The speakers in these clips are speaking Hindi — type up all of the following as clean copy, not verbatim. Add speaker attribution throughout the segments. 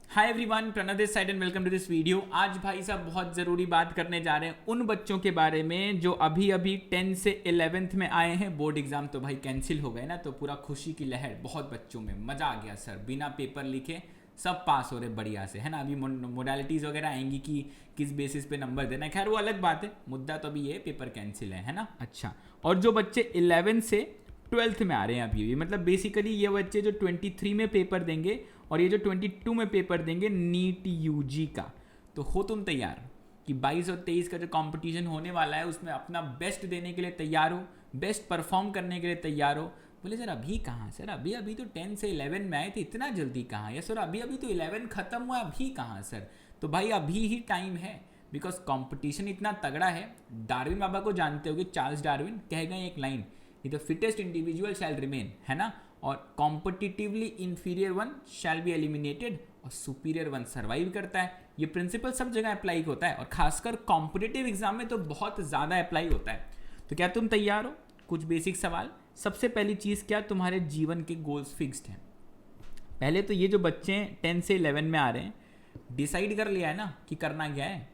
Speaker 1: Hi everyone, Pranav this side and welcome to this video. आज भाई साहब बहुत ज़रूरी बात करने जा रहे हैं उन बच्चों के बारे में जो अभी अभी 10 से 11th में आए हैं। बोर्ड एग्जाम तो भाई कैंसिल हो गए ना, तो पूरा खुशी की लहर बहुत बच्चों में, मज़ा आ गया सर, बिना पेपर लिखे सब पास हो रहे बढ़िया से, है ना। अभी मोडालिटीज़ वगैरह आएंगी कि किस बेसिस पे नंबर देना है, खैर वो अलग बात है। मुद्दा तो अभी ये पेपर कैंसिल है ना। अच्छा, और जो बच्चे 11 से 12th में आ रहे हैं अभी, मतलब बेसिकली ये बच्चे जो 23 में पेपर देंगे और ये जो 22 में पेपर देंगे नीट यूजी का, तो हो तुम तैयार कि 22 और 23 का जो कंपटीशन होने वाला है उसमें अपना बेस्ट देने के लिए तैयार हो, बेस्ट परफॉर्म करने के लिए तैयार हो। बोले सर अभी कहाँ सर, अभी अभी तो 10 से 11 में आए थे, इतना जल्दी कहाँ? या सर अभी अभी तो 11 खत्म हुआ, अभी कहाँ सर? तो भाई अभी ही टाइम है, बिकॉज कंपटीशन इतना तगड़ा है। डार्विन बाबा को जानते होगे, चार्ल्स डार्विन कह गए एक line, the fittest individual shell remain, है ना। और competitively inferior one shall be eliminated और सुपीरियर वन सर्वाइव करता है। ये प्रिंसिपल सब जगह अप्लाई होता है और खासकर कॉम्पिटिटिव एग्जाम में तो बहुत ज़्यादा अप्लाई होता है। तो क्या तुम तैयार हो? कुछ बेसिक सवाल। सबसे पहली चीज़, क्या तुम्हारे जीवन के गोल्स फिक्स्ड हैं? पहले तो ये जो बच्चे 10 से 11 में आ रहे हैं, डिसाइड कर लिया है ना कि करना क्या है?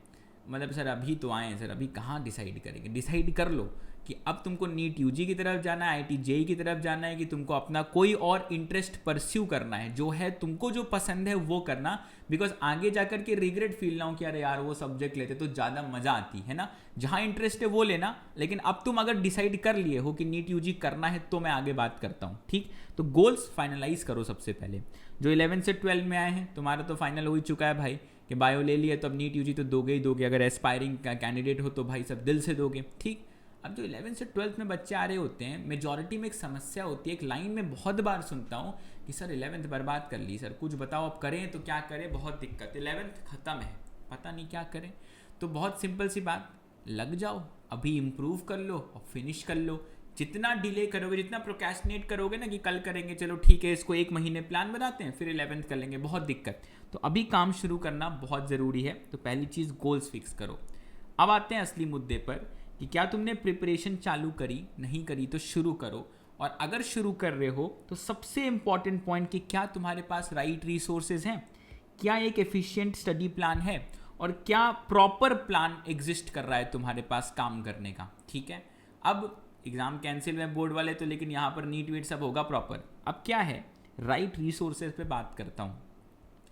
Speaker 1: मतलब सर अभी तो आए हैं सर, अभी कहाँ डिसाइड करेंगे? डिसाइड कर लो कि अब तुमको नीट यूजी की तरफ जाना है, आईआईटी जेई की तरफ जाना है, कि तुमको अपना कोई और इंटरेस्ट परस्यू करना है, जो है तुमको जो पसंद है वो करना। बिकॉज आगे जाकर के रिग्रेट फील ना हो कि अरे यार वो सब्जेक्ट लेते तो ज़्यादा मज़ा आती है ना। जहाँ इंटरेस्ट है वो लेना, लेकिन अब तुम अगर डिसाइड कर लिए हो कि नीट यूजी करना है तो मैं आगे बात करता हूँ, ठीक। तो गोल्स फाइनलाइज करो सबसे पहले। जो 11 से 12 में आए हैं, तुम्हारा तो फाइनल हो ही चुका है भाई कि बायो ले लिया, तो अब नीट यूजी तो दोगे ही दोगे। अगर एस्पायरिंग का कैंडिडेट हो तो भाई सब दिल से दोगे, ठीक। अब जो 11 से 12 में बच्चे आ रहे होते हैं, मेजॉरिटी में एक समस्या होती है, एक लाइन में बहुत बार सुनता हूँ कि सर 11th बर्बाद कर ली, सर कुछ बताओ अब करें तो क्या करें, बहुत दिक्कत, 11th ख़त्म है, पता नहीं क्या करें। तो बहुत सिंपल सी बात, लग जाओ, अभी इम्प्रूव कर लो और फिनिश कर लो। जितना डिले करोगे, जितना प्रोक्रेस्टिनेट करोगे ना कि कल करेंगे, चलो ठीक है इसको एक महीने प्लान बनाते हैं फिर 11th कर लेंगे, बहुत दिक्कत। तो अभी काम शुरू करना बहुत ज़रूरी है। तो पहली चीज़ गोल्स फिक्स करो। अब आते हैं असली मुद्दे पर कि क्या तुमने प्रिपरेशन चालू करी, नहीं करी तो शुरू करो। और अगर शुरू कर रहे हो तो सबसे इंपॉर्टेंट पॉइंट कि क्या तुम्हारे पास राइट रिसोर्सेज हैं, क्या एक एफिशिएंट स्टडी प्लान है, और क्या प्रॉपर प्लान एग्जिस्ट कर रहा है तुम्हारे पास काम करने का, ठीक है। अब एग्ज़ाम कैंसिल है बोर्ड वाले तो, लेकिन यहाँ पर नीट वीट सब होगा प्रॉपर। अब क्या है, राइट रिसोर्सेज पे बात करता हूँ।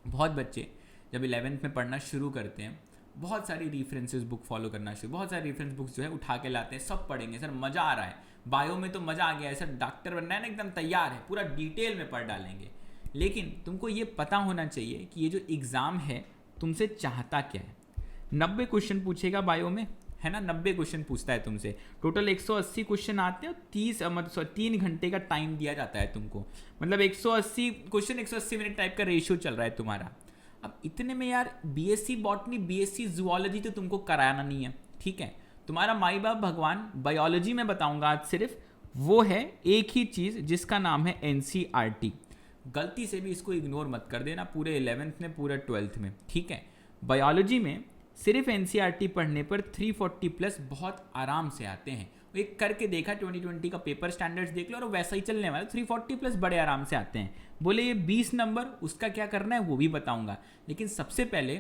Speaker 1: बहुत बच्चे जब 11th में पढ़ना शुरू करते हैं, बहुत सारी रेफरेंसेस बुक फॉलो करना शुरू, बहुत सारी रेफरेंस बुक्स जो है उठा के लाते हैं, सब पढ़ेंगे सर, मज़ा आ रहा है, बायो में तो मज़ा आ गया है सर, डॉक्टर बनना है ना, एकदम तैयार है, पूरा डिटेल में पढ़ डालेंगे। लेकिन तुमको ये पता होना चाहिए कि ये जो एग्ज़ाम है तुमसे चाहता क्या है। 90 क्वेश्चन पूछेगा बायो में, है ना, 90 क्वेश्चन पूछता है तुमसे, टोटल 180 क्वेश्चन आते हैं और 3 घंटे का टाइम दिया जाता है तुमको। मतलब 180 क्वेश्चन 180 मिनट टाइप का रेशियो चल रहा है तुम्हारा। अब इतने में यार बीएससी बॉटनी, बीएससी जूलॉजी तो तुमको कराना नहीं है, ठीक है। तुम्हारा माई बाप भगवान बायोलॉजी में बताऊंगा आज सिर्फ, वो है एक ही चीज़ जिसका नाम है एनसीईआरटी। गलती से भी इसको इग्नोर मत कर देना पूरे 11th में, पूरे 12th में, ठीक है। बायोलॉजी में सिर्फ एनसीईआरटी पढ़ने पर 340 प्लस बहुत आराम से आते हैं। एक करके देखा, 2020 का पेपर स्टैंडर्ड्स देख लो और वैसा ही चलने वाला, 340 प्लस बड़े आराम से आते हैं। बोले ये 20 नंबर, उसका क्या करना है वो भी बताऊंगा, लेकिन सबसे पहले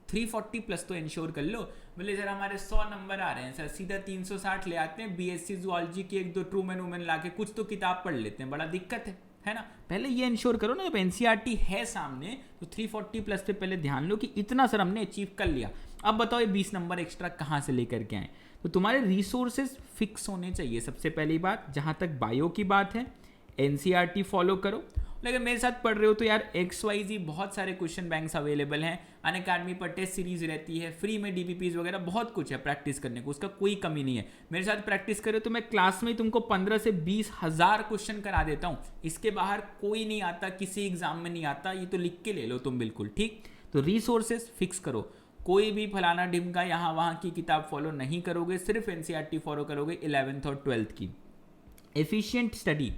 Speaker 1: 340 प्लस तो इंश्योर कर लो। बोले सर हमारे 100 नंबर आ रहे हैं सर, सीधा 360 ले आते हैं, बीएससी जूलॉजी की 1-2 ट्रूमैन वूमेन ला के कुछ तो किताब पढ़ लेते हैं, बड़ा दिक्कत है ना। पहले ये इंश्योर करो ना, जब एनसीईआरटी है सामने तो 340 प्लस पे पहले ध्यान लो कि इतना सर हमने अचीव कर लिया। अब बताओ ये 20 नंबर एक्स्ट्रा कहाँ से लेकर के आए? तो तुम्हारे रिसोर्सेज फिक्स होने चाहिए सबसे पहली बात। जहाँ तक बायो की बात है, एनसीईआरटी फॉलो करो, लेकिन मेरे साथ पढ़ रहे हो तो यार XYZ बहुत सारे क्वेश्चन बैंक्स अवेलेबल हैं। अनअकैडमी पर टेस्ट सीरीज रहती है, फ्री में डीपीपीज वगैरह बहुत कुछ है प्रैक्टिस करने को, उसका कोई कमी नहीं है। मेरे साथ प्रैक्टिस करो तो मैं क्लास में तुमको 15 से 20 हज़ार क्वेश्चन करा देता हूँ। इसके बाहर कोई नहीं आता, किसी एग्जाम में नहीं आता, ये तो लिख के ले लो तुम बिल्कुल, ठीक। तो रिसोर्सेज फिक्स करो, कोई भी फलाना ढिमका यहाँ वहाँ की किताब फॉलो नहीं करोगे, सिर्फ एनसीईआरटी फॉलो करोगे 11th और 12th की। एफिशिएंट स्टडी,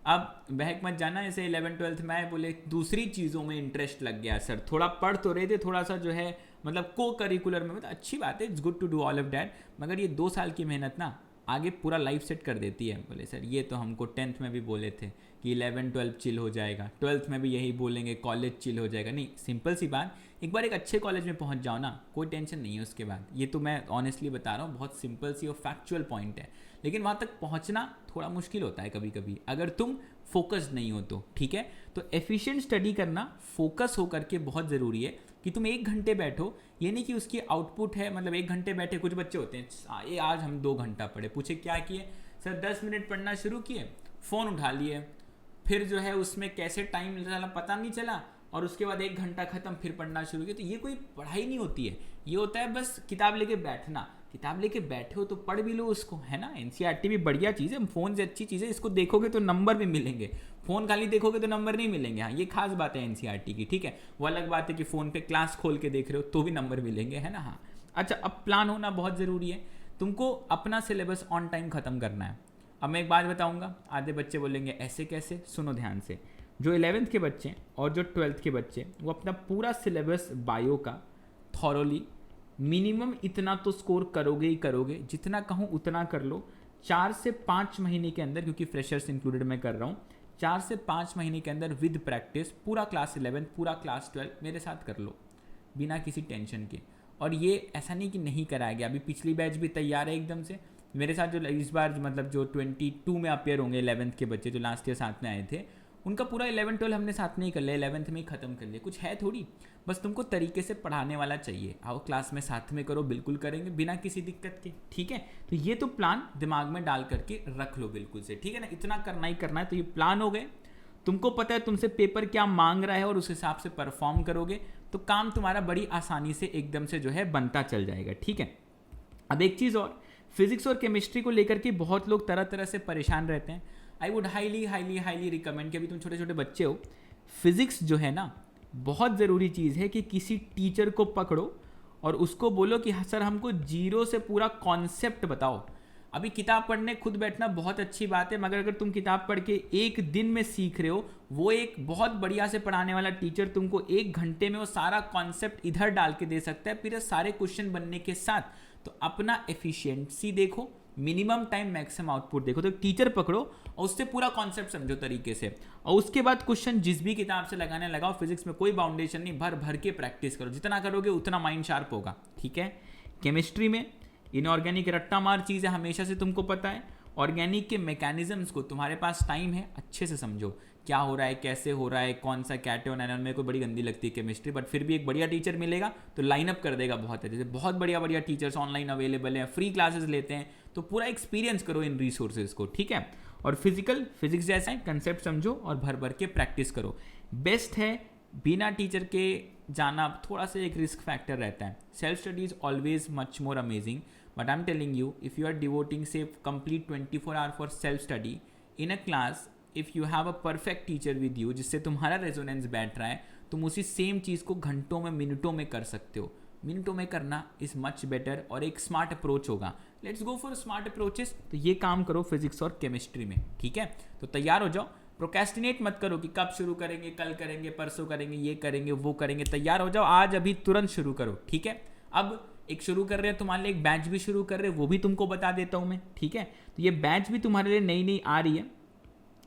Speaker 1: अब बहक मत जाना ऐसे 11th-12th में आए, बोले दूसरी चीज़ों में इंटरेस्ट लग गया सर, थोड़ा पढ़ तो रहे थे, थोड़ा सा जो है मतलब को करिकुलर में, मतलब अच्छी बात है, it's good to do all of that, मगर ये 2 साल की मेहनत ना आगे पूरा लाइफ सेट कर देती है। बोले सर ये तो हमको 10th में भी बोले थे कि 11-12 चिल हो जाएगा, 12th में भी यही बोलेंगे कॉलेज चिल हो जाएगा। नहीं, सिंपल सी बात, एक बार एक अच्छे कॉलेज में पहुंच जाओ ना, कोई टेंशन नहीं है उसके बाद। ये तो मैं ऑनेस्टली बता रहा हूँ, बहुत सिंपल सी और फैक्चुअल पॉइंट है। लेकिन वहाँ तक पहुँचना थोड़ा मुश्किल होता है कभी कभी, अगर तुम फोकस्ड नहीं हो तो। ठीक है, तो एफिशिएंट स्टडी करना फोकस होकर के बहुत ज़रूरी है कि तुम 1 घंटे बैठो। ये नहीं कि उसकी आउटपुट है, मतलब 1 घंटे बैठे, कुछ बच्चे होते हैं ये आज हम 2 घंटा पढ़े, पूछे क्या किए सर, 10 मिनट पढ़ना शुरू किए, फ़ोन उठा लिए, फिर जो है उसमें कैसे टाइम चला पता नहीं चला, और उसके बाद 1 घंटा खत्म, फिर पढ़ना शुरू किया। तो ये कोई पढ़ाई नहीं होती है, ये होता है बस किताब लेके बैठना। किताब लेके बैठे हो तो पढ़ भी लो उसको, है ना। एनसीईआरटी भी बढ़िया चीज़ है, फ़ोन से अच्छी चीज़ है, इसको देखोगे तो नंबर भी मिलेंगे, फ़ोन खाली देखोगे तो नंबर नहीं मिलेंगे। हाँ, ये खास बात है एनसीईआरटी की, ठीक है। वो अलग बात है कि फ़ोन पे क्लास खोल के देख रहे हो तो भी नंबर मिलेंगे, है ना। हाँ, अच्छा, अब प्लान होना बहुत ज़रूरी है। तुमको अपना सिलेबस ऑन टाइम ख़त्म करना है। अब मैं एक बात बताऊंगा, आधे बच्चे बोलेंगे ऐसे कैसे, सुनो ध्यान से। जो 11th के बच्चे और जो 12th के बच्चे, वो अपना पूरा सिलेबस बायो का थॉरोली, मिनिमम इतना तो स्कोर करोगे ही करोगे, जितना कहूँ उतना कर लो। 4 से 5 महीने के अंदर, क्योंकि फ्रेशर्स इंक्लूडेड मैं कर रहा हूँ, 4 से 5 महीने के अंदर विद प्रैक्टिस पूरा क्लास 11 पूरा क्लास 12 मेरे साथ कर लो, बिना किसी टेंशन के। और ये ऐसा नहीं कि नहीं कराया गया, अभी पिछली बैच भी तैयार है एकदम से मेरे साथ। जो इस बार मतलब जो 22 में अपेयर होंगे 11th के बच्चे, जो लास्ट ईयर साथ में आए थे, उनका पूरा 11-12 हमने साथ में ही कर लिया, 11th में ही ख़त्म कर लिया। कुछ है थोड़ी, बस तुमको तरीके से पढ़ाने वाला चाहिए, आओ क्लास में साथ में करो, बिल्कुल करेंगे बिना किसी दिक्कत के, ठीक है। तो ये तो प्लान दिमाग में डाल करके रख लो बिल्कुल से, ठीक है ना। इतना करना ही करना है, तो ये प्लान हो गए। तुमको पता है तुमसे पेपर क्या मांग रहा है और उस हिसाब से परफॉर्म करोगे तो काम तुम्हारा बड़ी आसानी से एकदम से जो है बनता चल जाएगा, ठीक है। अब एक चीज़ और, फिजिक्स और केमिस्ट्री को लेकर के बहुत लोग तरह तरह से परेशान रहते हैं। आई वुड हाईली रिकमेंड कि अभी तुम छोटे छोटे बच्चे हो, फिजिक्स जो है ना, बहुत ज़रूरी चीज़ है कि किसी टीचर को पकड़ो और उसको बोलो कि सर हमको 0 से पूरा कॉन्सेप्ट बताओ। अभी किताब पढ़ने खुद बैठना बहुत अच्छी बात है, मगर अगर तुम किताब पढ़ के 1 दिन में सीख रहे हो, वो एक बहुत बढ़िया से पढ़ाने वाला टीचर तुमको 1 घंटे में वो सारा कॉन्सेप्ट इधर डाल के दे सकता है, फिर सारे क्वेश्चन बनने के साथ। तो अपना एफिशिएंसी देखो, मिनिमम टाइम मैक्सिमम आउटपुट देखो। तो टीचर पकड़ो और उससे पूरा कॉन्सेप्ट समझो तरीके से, और उसके बाद क्वेश्चन जिस भी किताब से लगाने लगाओ। फिजिक्स में कोई बाउंडेशन नहीं, भर भर के प्रैक्टिस करो, जितना करोगे उतना माइंड शार्प होगा, ठीक है। केमिस्ट्री में इनऑर्गेनिक रट्टा मार चीज़ है, हमेशा से तुमको पता है। ऑर्गेनिक के मैकेनिज्म्स को तुम्हारे पास टाइम है, अच्छे से समझो क्या हो रहा है, कैसे हो रहा है, कौन सा कैटोन एनायन। मेरे को बड़ी गंदी लगती है केमिस्ट्री, बट फिर भी एक बढ़िया टीचर मिलेगा तो लाइनअप कर देगा बहुत अच्छे से। बहुत बढ़िया टीचर्स ऑनलाइन अवेलेबल हैं, फ्री क्लासेस लेते हैं, तो पूरा एक्सपीरियंस करो इन रिसोर्सेज को, ठीक है। और फिजिक्स जैसा है, कंसेप्ट समझो और भर भर के प्रैक्टिस करो। बेस्ट है बिना टीचर के जाना, थोड़ा सा एक रिस्क फैक्टर रहता है। Self study is always much more amazing, but I am telling you, if you are devoting से complete 24 hour for self study in a class, if you have a perfect teacher with you जिससे तुम्हारा रेजोनेंस बैठ रहा है, तुम उसी सेम चीज़ को घंटों में मिनटों में कर सकते हो। मिनटों में करना इज़ मच बेटर और एक स्मार्ट अप्रोच होगा। Let's go for smart approaches. तो ये काम करो फिजिक्स और केमिस्ट्री में, ठीक है। तो तैयार हो जाओ, प्रोक्रेस्टिनेट मत करो कि कब शुरू करेंगे, कल करेंगे, परसों करेंगे, ये करेंगे, वो करेंगे। तैयार हो जाओ, आज अभी तुरंत शुरू करो, ठीक है। अब एक शुरू कर रहे हैं तुम्हारे लिए, एक बैच भी शुरू कर रहे हैं, वो भी तुमको बता देता हूँ मैं, ठीक है। तो ये बैच भी तुम्हारे लिए नई आ रही है,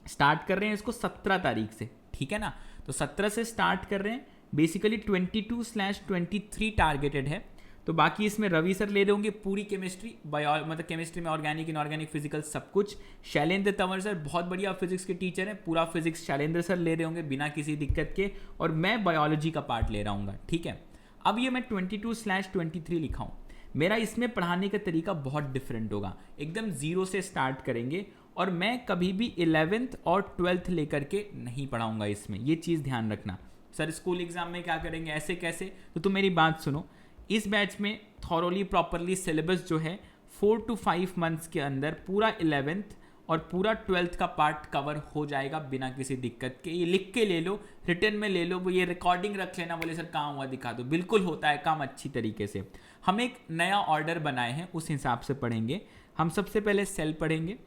Speaker 1: स्टार्ट कर रहे हैं इसको 17 तारीख से, ठीक है ना। तो 17 से स्टार्ट कर रहे हैं, बेसिकली 22/23 टारगेटेड है। तो बाकी इसमें रवि सर ले रहे होंगे पूरी केमिस्ट्री, मतलब केमिस्ट्री में ऑर्गेनिक, इनऑर्गेनिक, फिजिकल सब कुछ। शैलेंद्र तंवर सर बहुत बढ़िया फिजिक्स के टीचर हैं, पूरा फिजिक्स शैलेंद्र सर ले रहे होंगे बिना किसी दिक्कत के, और मैं बायोलॉजी का पार्ट ले रहा हूँ, ठीक है। अब ये मैं 22/23 लिखा हूँ, मेरा इसमें पढ़ाने का तरीका बहुत डिफरेंट होगा, एकदम 0 से स्टार्ट करेंगे, और मैं कभी भी 11th और 12th लेकर के नहीं पढ़ाऊंगा इसमें, ये चीज़ ध्यान रखना। सर स्कूल एग्जाम में क्या करेंगे, ऐसे कैसे, तो तुम मेरी बात सुनो। इस बैच में थॉरोली प्रॉपरली सिलेबस जो है 4 to 5 मंथ्स के अंदर पूरा 11th और पूरा 12th का पार्ट कवर हो जाएगा बिना किसी दिक्कत के। ये लिख के ले लो, रिटर्न में ले लो, वो ये रिकॉर्डिंग रख लेना, बोले सर कहाँ हुआ दिखा दो, बिल्कुल होता है काम अच्छी तरीके से। हम एक नया ऑर्डर बनाए हैं, उस हिसाब से पढ़ेंगे। हम सबसे पहले सेल पढ़ेंगे,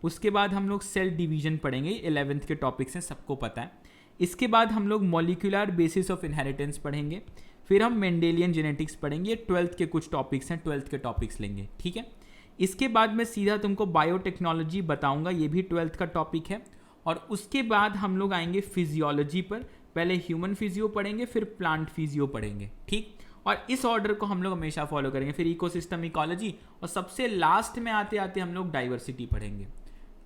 Speaker 1: उसके बाद हम लोग सेल डिवीजन पढ़ेंगे, 11th के टॉपिक्स हैं, सबको पता है। इसके बाद हम लोग मॉलिक्यूलर बेसिस ऑफ इनहेरिटेंस पढ़ेंगे, फिर हम मेंडेलियन जेनेटिक्स पढ़ेंगे, 12th के कुछ टॉपिक्स हैं, 12th के टॉपिक्स लेंगे, ठीक है। इसके बाद मैं सीधा तुमको बायोटेक्नोलॉजी बताऊंगा, ये भी 12th का टॉपिक है, और उसके बाद हम लोग आएंगे फिजियोलॉजी पर। पहले ह्यूमन फिजियो पढ़ेंगे, फिर प्लांट फिजियो पढ़ेंगे, ठीक। और इस ऑर्डर को हम लोग हमेशा फॉलो करेंगे। फिर इकोसिस्टम इकोलॉजी और सबसे लास्ट में आते आते हम लोग डाइवर्सिटी पढ़ेंगे।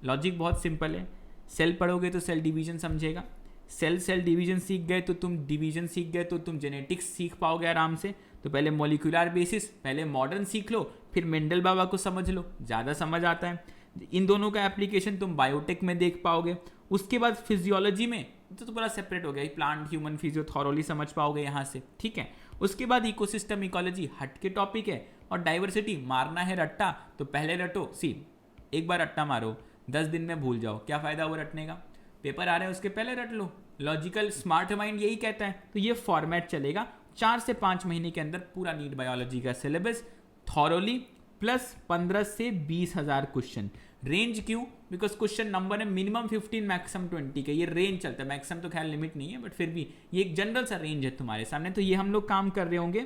Speaker 1: लॉजिक बहुत सिंपल है, सेल पढ़ोगे तो सेल डिवीजन समझेगा, सेल डिवीजन सीख गए तो तुम डिवीजन सीख गए तो तुम जेनेटिक्स सीख पाओगे आराम से। तो पहले मॉलिक्यूलर बेसिस, पहले मॉडर्न सीख लो, फिर मेंडल बाबा को समझ लो, ज़्यादा समझ आता है। इन दोनों का एप्लीकेशन तुम बायोटेक में देख पाओगे। उसके बाद फिजियोलॉजी में तो पूरा सेपरेट हो गया, प्लांट ह्यूमन फिजियो थॉरोली समझ पाओगे यहाँ से, ठीक है। उसके बाद इकोसिस्टम इकोलॉजी हट के टॉपिक है, और डाइवर्सिटी मारना है रट्टा तो पहले रटो। एक बार रट्टा मारो, 10 दिन में भूल जाओ, क्या फ़ायदा वो रटने का। पेपर आ रहे हैं उसके पहले रट लो। लॉजिकल स्मार्ट माइंड यही कहता है। तो ये फॉर्मेट चलेगा। 4 से 5 महीने के अंदर पूरा नीट बायोलॉजी का सिलेबस थॉरोली, प्लस 15 से 20,000 क्वेश्चन। रेंज क्यों? बिकॉज क्वेश्चन नंबर है मिनिमम 15 मैक्सिमम 20 के, ये रेंज चलता है। मैक्सिमम तो खैर लिमिट नहीं है, बट फिर भी ये एक जनरल सा रेंज है तुम्हारे सामने। तो ये हम लोग काम कर रहे होंगे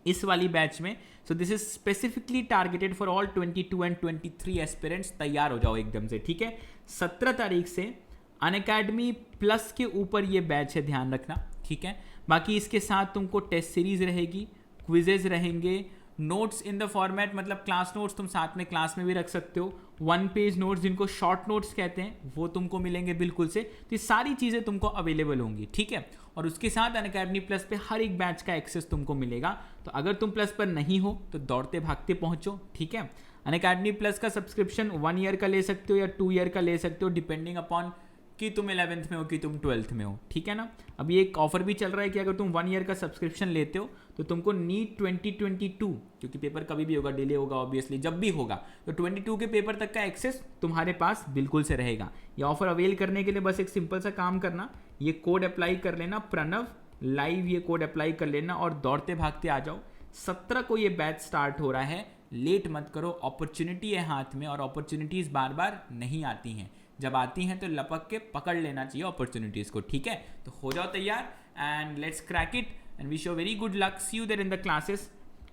Speaker 1: इस वाली बैच में। So this is specifically targeted for all 22 and 23 aspirants. तैयार हो जाओ एकदम से, ठीक है। 17 तारीख से अनअकैडमी प्लस के ऊपर ये बैच है, ध्यान रखना, ठीक है। बाकी इसके साथ तुमको टेस्ट सीरीज रहेगी, क्विजेज रहेंगे, नोट्स इन द फॉर्मेट, मतलब क्लास नोट्स तुम साथ में क्लास में भी रख सकते हो। 1 पेज नोट्स जिनको शॉर्ट नोट्स कहते हैं वो तुमको मिलेंगे बिल्कुल से। तो ये सारी चीज़ें तुमको अवेलेबल होंगी, ठीक है। और उसके साथ अनअकैडमी प्लस पे हर एक बैच का एक्सेस तुमको मिलेगा। तो अगर तुम प्लस पर नहीं हो तो दौड़ते भागते पहुंचो, ठीक है। अनअकैडमी प्लस का सब्सक्रिप्शन 1 ईयर का ले सकते हो या 2 ईयर का ले सकते हो, डिपेंडिंग अपॉन कि तुम 11th में हो कि तुम 12th में हो, ठीक है ना। अभी एक ऑफर भी चल रहा है कि अगर तुम 1 ईयर का सब्सक्रिप्शन लेते हो तो तुमको नीट 2022, क्योंकि पेपर कभी भी होगा, डिले होगा ऑब्वियसली, जब भी होगा, तो 22 के पेपर तक का एक्सेस तुम्हारे पास बिल्कुल से रहेगा। ये ऑफर अवेल करने के लिए बस एक सिंपल सा काम करना, ये कोड अप्लाई कर लेना, प्रणव लाइव, ये कोड अप्लाई कर लेना और दौड़ते भागते आ जाओ। 17 को ये बैच स्टार्ट हो रहा है, लेट मत करो। अपॉर्चुनिटी है हाथ में, और अपॉर्चुनिटीज़ बार बार नहीं आती हैं, जब आती हैं तो लपक के पकड़ लेना चाहिए अपॉर्चुनिटीज़ को, ठीक है। तो हो जाओ तैयार and let's crack it and wish you very good luck. See you there in the classes.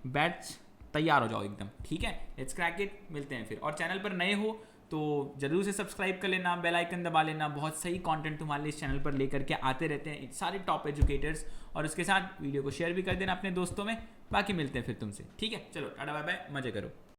Speaker 1: Batch तैयार हो जाओ एकदम, ठीक है। लेट्स क्रैक इट, मिलते हैं फिर। और चैनल पर नए हो तो जरूर से सब्सक्राइब कर लेना, बेल आइकन दबा लेना। बहुत सही कंटेंट तुम्हारे लिए इस चैनल पर लेकर के आते रहते हैं सारे टॉप एजुकेटर्स। और उसके साथ वीडियो को शेयर भी कर देना अपने दोस्तों में। बाकी मिलते हैं फिर तुमसे, ठीक है। चलो टाटा बाय बाय, मजे करो।